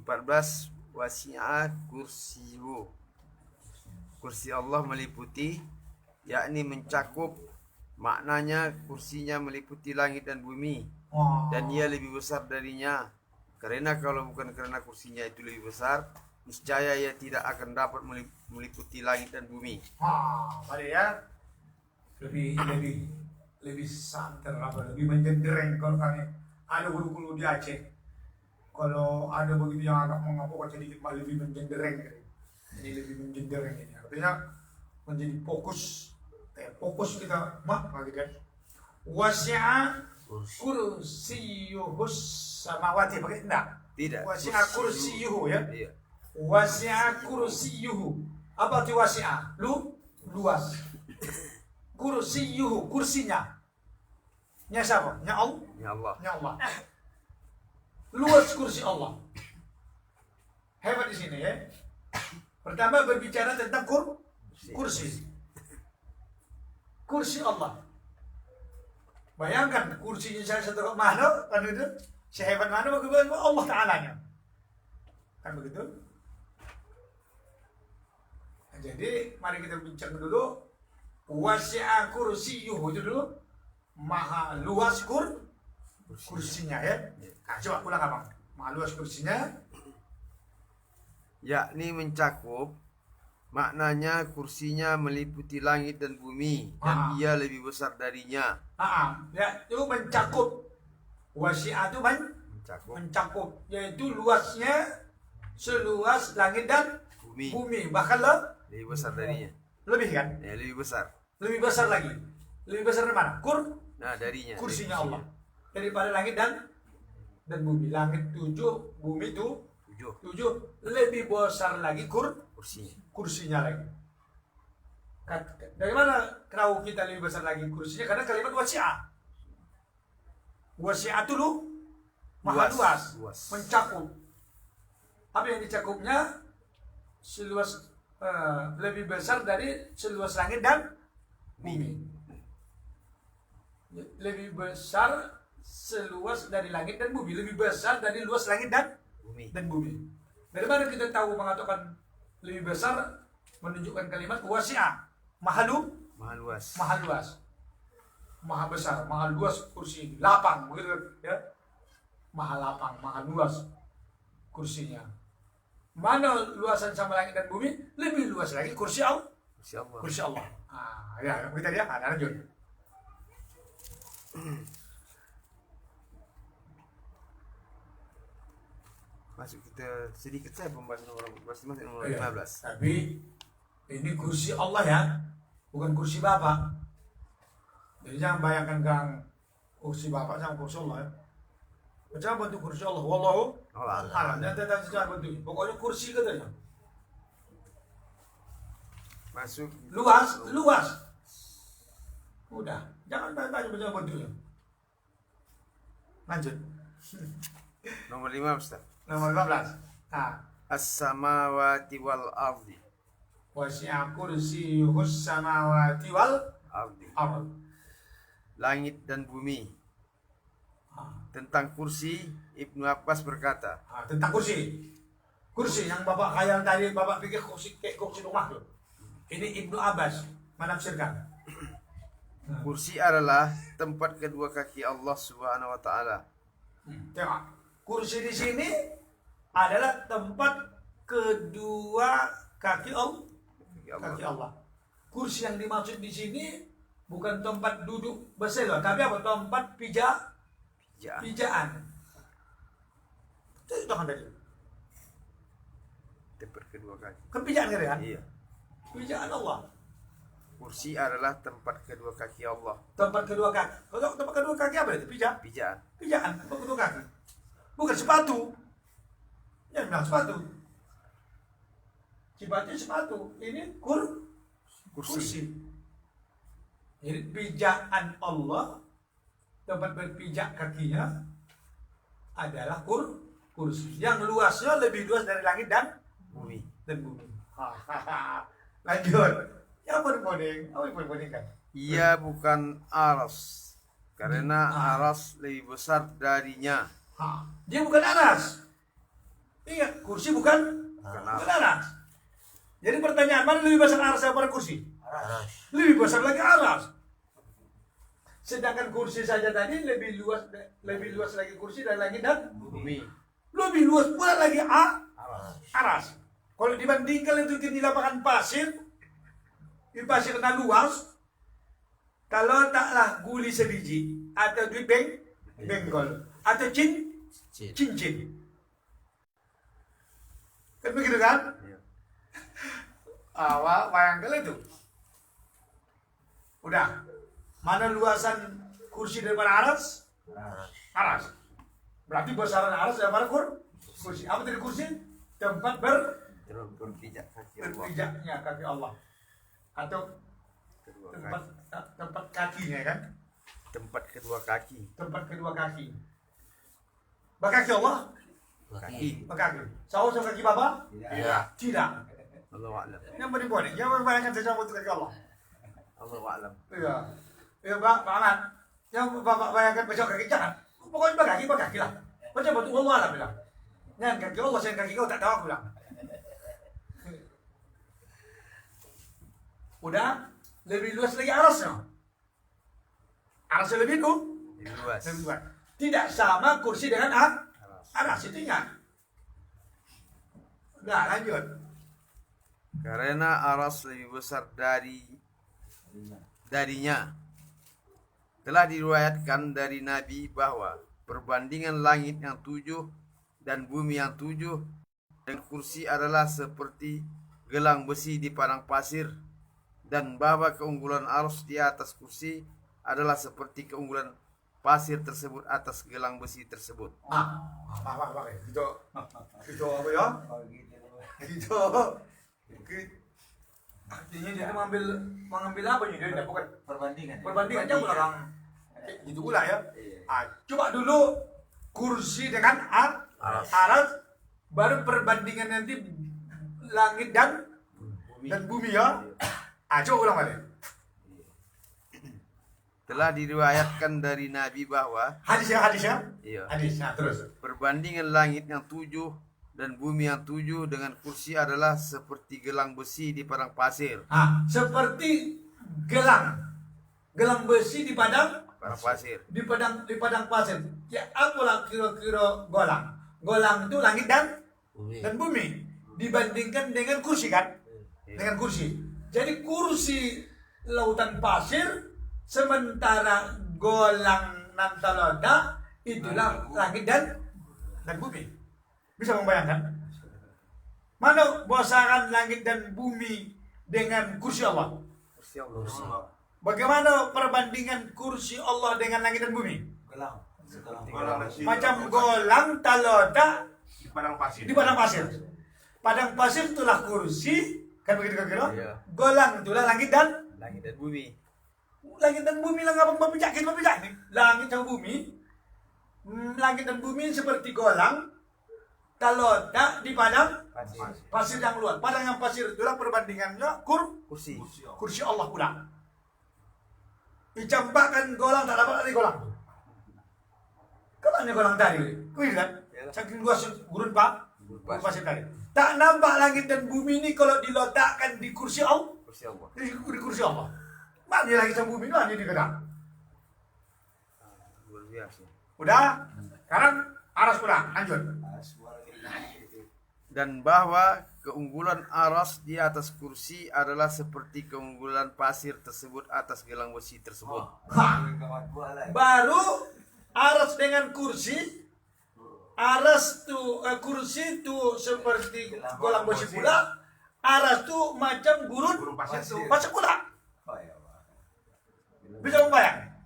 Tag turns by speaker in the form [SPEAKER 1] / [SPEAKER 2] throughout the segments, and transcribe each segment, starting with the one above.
[SPEAKER 1] 14. Wasi'a kursiyu. Kursi Allah meliputi, yakni mencakup, maknanya kursinya meliputi langit dan bumi, dan ia lebih besar darinya. Karena kalau bukan karena kursinya itu lebih besar, niscaya ia tidak akan dapat meliputi langit dan bumi.
[SPEAKER 2] Pada ya lebih santer lebih menjenggereng kalau kami ada guru-guru di Aceh. Kalau ada begitu yang agak mengapa sedikit lebih menjenggereng, ini lebih menjenggereng ini. Artinya menjadi fokus kita gitu kan. Wasi'a kursiyuhus samawati, pakai enggak?
[SPEAKER 1] Tidak.
[SPEAKER 2] Wasi'a kursiyuhu ya.
[SPEAKER 1] Iya.
[SPEAKER 2] Wasi'a kursiyuhu. Apa arti wasi'a? Luas. Kursiyuhu, kursinya. Nya siapa? Nya Allah.
[SPEAKER 1] Ya Allah.
[SPEAKER 2] Nya Allah. Luas kursi Allah. Hebat di sini ya. Pertama berbicara tentang kursi. Kursi Allah. Bayangkan kursinya saya satu mana kan itu? Sehebat mana bagaimana Allah Ta'ala-nya. Kan begitu? Nah, jadi mari kita bincang dulu. Wasi'a kursiyuhu itu dulu. Maha luas kursinya ya. Nah, coba ulang abang. Maha luas kursinya,
[SPEAKER 1] Yakni mencakup, maknanya kursinya meliputi langit dan bumi, dan ia lebih besar darinya.
[SPEAKER 2] ya itu mencakup. Wasi'a itu mencakup, yaitu luasnya seluas langit dan bumi. Bahkan
[SPEAKER 1] lebih besar darinya.
[SPEAKER 2] Lebih kan?
[SPEAKER 1] Ya, lebih besar.
[SPEAKER 2] Lebih besar lagi. Lebih besar dari mana?
[SPEAKER 1] Darinya.
[SPEAKER 2] Kursinya Allah. Daripada langit dan bumi. Langit 7, bumi itu 7. Lebih besar lagi kursinya lagi. Dari mana tahu kita lebih besar lagi kursinya? Karena kalimat wasi'ah. Wasi'ah itu maha luas. Mencakup. Apa yang dicakupnya? Seluas lebih besar dari seluas langit dan bumi. Lebih besar seluas dari langit dan bumi. Lebih besar dari luas langit dan bumi. Dari mana kita tahu mengatakan lebih besar? Menunjukkan kalimat wasi'ah. Maha luas. Maha besar, maha luas kursi. Lapang begitu ya. Maha lapang, maha luas kursinya. Mana luasan sama langit dan bumi? Lebih luas lagi kursi Allah. Ya, kita lihat. Lanjut.
[SPEAKER 1] Masuk kita sedikit saya pembahasan nomor 15.
[SPEAKER 2] Tapi ini kursi Allah ya, bukan kursi Bapak. Jadi jangan bayangkan Kang, kursi Bapak sama kursi Allah ya. Macam bentuk kursi Allah? Wallahu a'lam. Dan tentang secara bentuk. Pokoknya kursi katanya.
[SPEAKER 1] Masuk.
[SPEAKER 2] Luas. Udah, jangan tanya macam bentuknya. Lanjut.
[SPEAKER 1] Nomor 5, Ustaz.
[SPEAKER 2] Nomor 15.
[SPEAKER 1] As-samawati wal ardi.
[SPEAKER 2] Wasi'a kursiyuhus samawati wal
[SPEAKER 1] Ardi.
[SPEAKER 2] ard.
[SPEAKER 1] Langit dan bumi. Tentang kursi, Ibnu Abbas berkata.
[SPEAKER 2] Tentang kursi yang Bapak khayal tadi, Bapak pikir kursi kayak kursi rumah tuh. Ini Ibnu Abbas menafsirkan.
[SPEAKER 1] Kursi adalah tempat kedua kaki Allah Subhanahu wa taala.
[SPEAKER 2] Tengok, kursi di sini adalah tempat kedua kaki Allah. Kursi yang dimaksud di sini bukan tempat duduk bersila, tapi apa? Tempat pijaan. Itu kan tadi.
[SPEAKER 1] Tempat kedua kaki.
[SPEAKER 2] Kan pijaan kan?
[SPEAKER 1] Iya.
[SPEAKER 2] Pijaan Allah.
[SPEAKER 1] Kursi adalah tempat kedua kaki Allah.
[SPEAKER 2] Tempat kedua kaki. Kalau tempat kedua kaki apa itu? Pijaan. Tempat kedua kaki. Bukan sepatu. Yang bilang sepatu. Sifatnya sepatu. Ini kursi. Jadi pijaan Allah, tempat berpijak kakinya adalah kursi. Yang luasnya lebih luas dari langit dan
[SPEAKER 1] Bumi.
[SPEAKER 2] Lanjut. Apa bodeng kan?
[SPEAKER 1] Ia bukan aras, karena aras lebih besar darinya.
[SPEAKER 2] Dia bukan aras. Ingat, kursi bukan
[SPEAKER 1] Aras.
[SPEAKER 2] aras. Jadi pertanyaan, mana lebih besar aras daripada kursi?
[SPEAKER 3] Aras.
[SPEAKER 2] Lebih besar lagi aras. Sedangkan kursi saja tadi lebih luas lagi kursi dari langit dan
[SPEAKER 1] Bumi.
[SPEAKER 2] lebih luas pula lagi
[SPEAKER 3] Aras.
[SPEAKER 2] aras. Kalau dibandingkan itu di lapangan pasir, di pasir na luas, kalau taklah guli sebiji atau duit bengkol atau cincin, kan begitu kan?
[SPEAKER 1] Iya.
[SPEAKER 2] Awak bayangkan itu. Udah, mana luasan kursi daripada aras?
[SPEAKER 3] Aras.
[SPEAKER 2] Aras. Berarti besaran aras daripada kursi. Apa tadi kursi? Tempat
[SPEAKER 1] Berpijak kaki Allah.
[SPEAKER 2] berpijaknya kaki Allah. Atau
[SPEAKER 1] Kedua
[SPEAKER 2] tempat
[SPEAKER 1] kaki.
[SPEAKER 2] tempat kakinya kan?
[SPEAKER 1] Tempat kedua kaki.
[SPEAKER 2] Tempat kedua kaki. Bakaki Allah?
[SPEAKER 1] Kaki.
[SPEAKER 2] Bakaki. Sawo sama kaki Bapa?
[SPEAKER 1] Iya.
[SPEAKER 2] Tidak.
[SPEAKER 1] Allah a'lam.
[SPEAKER 2] Yang boleh. Jangan bayangkan sesuatu itu kaki Allah.
[SPEAKER 1] Allah a'lam.
[SPEAKER 2] Iya. Ya Pak Ahmad. Yang Bapak bayangkan besok kaki jangan. Pokoknya bakaki lah. Macam betul Allah lah bilang. Jangan kaki Allah, saya kaki kau tak tahu aku bilang. Udah, lebih luas lagi arasnya. Arasnya lebih
[SPEAKER 1] Lebih luas.
[SPEAKER 2] luas. Tidak sama kursi dengan aras itu ingat. Udah lanjut.
[SPEAKER 1] Karena aras lebih besar darinya. Telah diriwayatkan dari Nabi bahwa perbandingan langit yang 7 dan bumi yang 7 dan kursi adalah seperti gelang besi di padang pasir, dan bahwa keunggulan aras di atas kursi adalah seperti keunggulan pasir tersebut atas gelang besi tersebut.
[SPEAKER 2] Pak. Itu apa ya? Itu. Artinya dia mengambil apa nih? Dia bukan perbandingan aja orang gitu pula ya. Coba dulu kursi dengan aras, baru perbandingan nanti langit dan bumi ya. Coba ulang balik.
[SPEAKER 1] Telah diriwayatkan dari Nabi bahwa
[SPEAKER 2] Hadis ya.
[SPEAKER 1] iya,
[SPEAKER 2] Hadis. Nah, terus.
[SPEAKER 1] perbandingan langit yang 7 dan bumi yang 7 dengan kursi adalah seperti gelang besi di padang pasir.
[SPEAKER 2] Seperti gelang besi di padang
[SPEAKER 1] Pasir.
[SPEAKER 2] di padang pasir. Ya, apalah kira-kira golang. Golang itu langit dan bumi. Dibandingkan dengan kursi kan? Dengan kursi. Jadi kursi lautan pasir, sementara golang Nantaloda itulah langit dan bumi. Bisa membayangkan? Mana besaran langit dan bumi dengan kursi Allah?
[SPEAKER 1] Kursi Allah.
[SPEAKER 2] Bagaimana perbandingan kursi Allah dengan langit dan bumi? Macam golang taloda
[SPEAKER 4] di padang pasir.
[SPEAKER 2] di padang pasir. Padang pasir itulah kursi, kan begitu kira-kira?
[SPEAKER 1] Iya.
[SPEAKER 2] Golang itulah langit dan
[SPEAKER 1] bumi.
[SPEAKER 2] langit dan bumi lah ngapa berpijak nih. Langit dan bumi. Langit dan bumi seperti golang taloda di padang pasir yang luas. Padang yang pasir itulah perbandingannya
[SPEAKER 1] Kursi.
[SPEAKER 2] kursi Allah pula. Dicampakkan golang tak dapat lagi golang. Kemana golang tadi? Kuih kan? Saking luas gurun pasir tadi. Tak nampak langit dan bumi ini kalau diletakkan di kursi Allah.
[SPEAKER 1] Kursi Allah.
[SPEAKER 2] Di kursi Allah. Mana langit dan bumi itu hanya di gedang.
[SPEAKER 1] Luar biasa.
[SPEAKER 2] Udah? Sekarang aras pula. Lanjut.
[SPEAKER 1] Dan bahwa keunggulan aras di atas kursi adalah seperti keunggulan pasir tersebut atas gelang besi tersebut.
[SPEAKER 2] Baru aras dengan kursi. Aras tuh kursi tuh seperti golang besi pula. Aras tuh macam gurun pasir pula. Bisa membayang?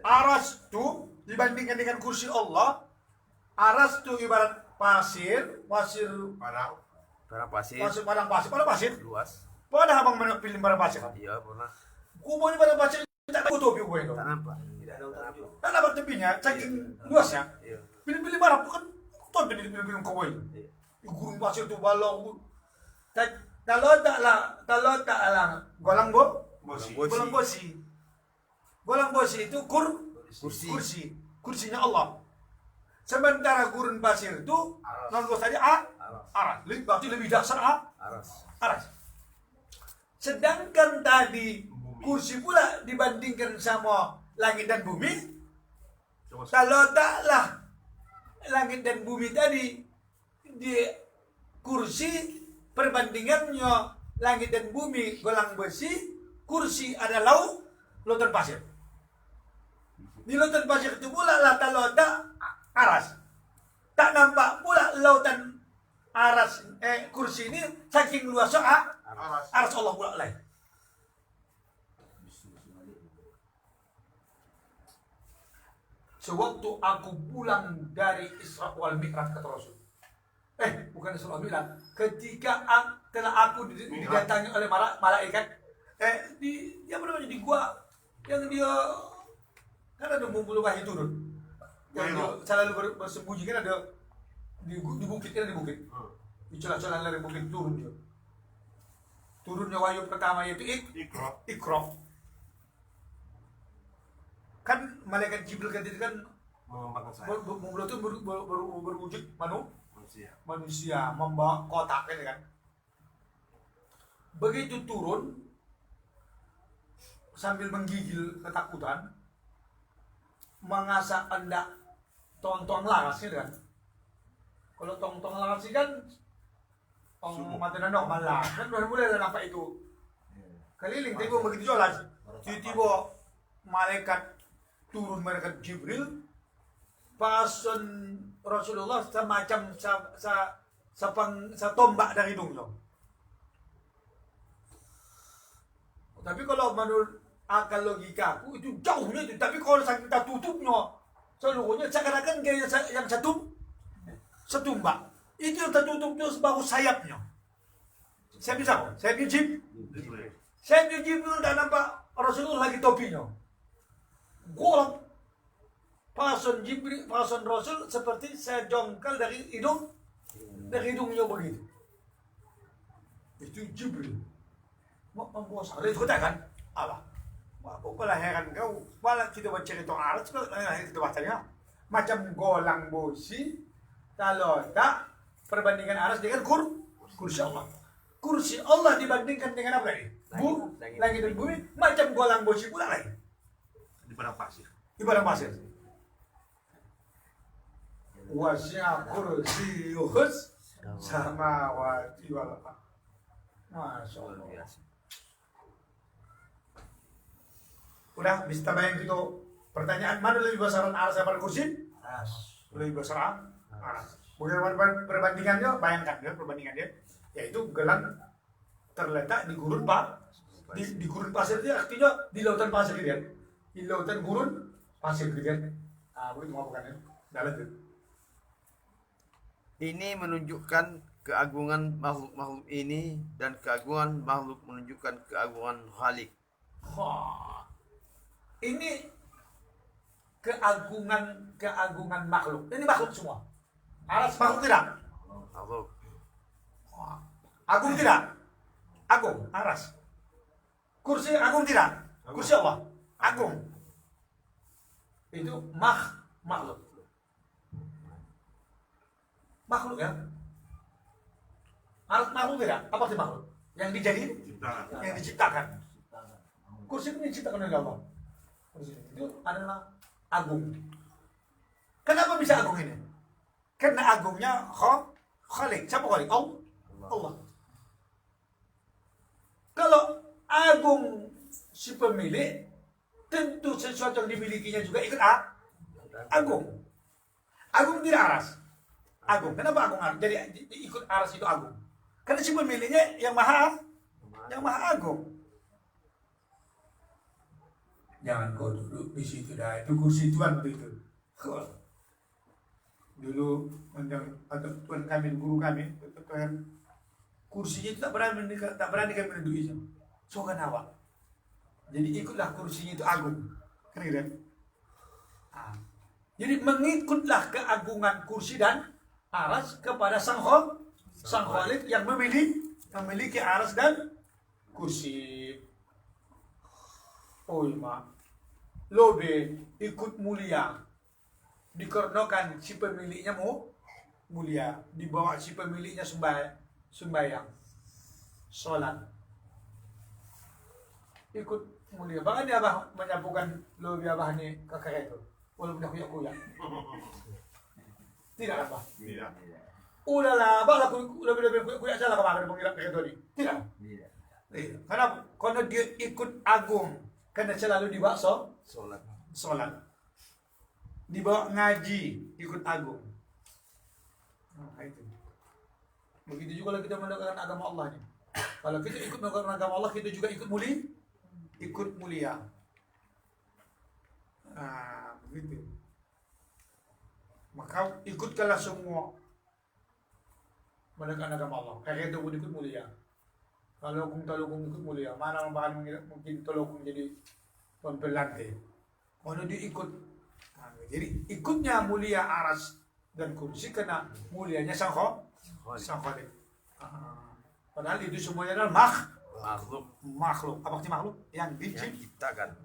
[SPEAKER 2] Aras tuh dibandingkan dengan kursi Allah. Aras tuh ibarat pasir
[SPEAKER 1] Padang pasir.
[SPEAKER 2] padang pasir.
[SPEAKER 1] Luas.
[SPEAKER 2] Pernah abang pilih padang pasir?
[SPEAKER 1] Iya pernah.
[SPEAKER 2] Kubur padang pasir tak tahu topi kubur itu.
[SPEAKER 1] Tak nampak. Tidak nampak.
[SPEAKER 2] Tak dapat tepinya, saking luasnya.
[SPEAKER 1] Iya.
[SPEAKER 2] Pilih-pilih barang kan tonton di film-film koboi. Gurun pasir tu balau. Kalau taklah golang bosi. Golang bosi itu kursi. Kursinya Allah. Sementara gurun pasir itu non luas tadi aras. Berarti lebih dasar aras. Sedangkan tadi kursi pula dibandingkan sama langit dan bumi. Kalau taklah langit dan bumi tadi di kursi perbandingannya langit dan bumi golang besi, kursi adalah lautan pasir. Di lautan pasir itu pula lata-lata aras. Tak nampak pula lautan aras kursi ini saking luasnya aras Allah pula lain. Sewaktu aku pulang dari Isra wal Mi'raj kata Rasul. Bukan Isra wal Mi'raj. Ketika telah aku didatangi oleh malaikat dia bernama di gua yang dia kan ada bumbu wahyu turun. Yang dia selalu bersembunyi kan ada di bukit kan di bukit. Di celah-celah dari bukit turun dia. Turunnya wahyu pertama yaitu Iqra. Kan malaikat Jibril kan itu kan mula itu berwujud manusia membawa kotak kan. Begitu turun sambil menggigil ketakutan, mengasah hendak tong-tong laras kan. Kalau tong-tong laras kan mata normal lah. Kan mulai nampak itu keliling tiba begitu jelas. Tiba malaikat turun, malaikat Jibril pasun Rasulullah semacam tombak dari hidungnya. Tapi kalau menurut akal logikaku itu jauhnya itu. Tapi kalau kita tutupnya seluruhnya seakan-akan kayak yang setumbak. Itu yang tertutupnya sebaru sayapnya. Saya bisa kok. Saya Jibril dan nampak Rasulullah lagi topinya. Golong pason Jibril, pason Rasul seperti saya jongkal dari hidungnya begitu. Itu Jibril. Membawa salah itu katakan apa? Aku malah heran kau. Malah kita baca cerita Arab, kita bacanya macam golang bosi. Kalau tak perbandingan aras dengan kursi Allah. Kursi Allah dibandingkan dengan apa lagi? Langit dan bumi macam golang bosi pula lagi.
[SPEAKER 3] Di padang pasir.
[SPEAKER 2] Wasi'a kursiyuhus samawati wal ardh. Masya Allah. Udah bisa bayang gitu. Pertanyaan mana lebih besar aras apa kursi? Lebih besar aras. Bagaimana perbandingannya? Bayangkan ya perbandingannya. Yaitu gelang terletak di gurun di gurun pasir itu artinya di lautan pasir gitu ya. Di lautan gurun pasir gitu kan. Begitu bukan ya. Dalam itu.
[SPEAKER 1] Ini menunjukkan keagungan makhluk-makhluk ini dan keagungan makhluk menunjukkan keagungan Khalik.
[SPEAKER 2] Ini keagungan makhluk. Ini makhluk semua. Aras makhluk tidak?
[SPEAKER 1] Makhluk.
[SPEAKER 2] Agung tidak? Agung, aras. Kursi agung tidak? Kursi Allah. Agung. Itu makhluk. Makhluk ya? Aras makhluk tidak? Apa sih makhluk? Yang dijadiin? Yang diciptakan. Kursi itu diciptakan oleh Allah. Kursi itu adalah agung. Kenapa bisa agung ini? Karena agungnya Khalik. Siapa Khalik? Allah. Kalau agung si pemilik, tentu sesuatu yang dimilikinya juga ikut agung. Agung tidak aras. Agung. Kenapa agung aras? Jadi ikut aras itu agung. Karena si pemiliknya yang maha agung. Jangan kau duduk di situ dah. Itu kursi Tuhan begitu. Dulu atau Tuhan kami, guru kami, Tuhan kursinya itu tak berani kami mendudukinya. Sokan awak. Jadi ikutlah kursinya itu agung. Kan gitu? Jadi mengikutlah keagungan kursi dan aras kepada sang Khalik yang memiliki aras dan kursi. Oh iya, lobe ikut mulia dikarenakan si pemiliknya mulia, dibawa si pemiliknya sembahyang, sholat, ikut mulia. Bahkan dia abah menyapukan lebih abah ni kakak itu, walaupun dia kuyak-kuyak. Tidak apa.
[SPEAKER 3] Tidak.
[SPEAKER 2] Ulala, abah lah lebih kuyak salah kemarin mengira kakak itu ni. Tidak. Karena dia ikut agung, karena selalu dibawa sholat, dibawa ngaji, ikut agung. Nah, itu. Begitu juga kalau kita menegakkan agama Allah nih. Kalau kita ikut menegakkan agama Allah, kita juga ikut mulia. Nah, begitu. Maka ikutkanlah semua menegakkan agama Allah. Kayak itu pun ikut mulia. Kalau talukung ikut mulia, mana bahan mungkin talukung jadi pembelantai. Kalau dia ikut, nah, jadi ikutnya mulia aras dan kursi karena mulianya sang Khalik. Padahal itu semuanya adalah makhluk. Apa sih makhluk? Yang diciptakan.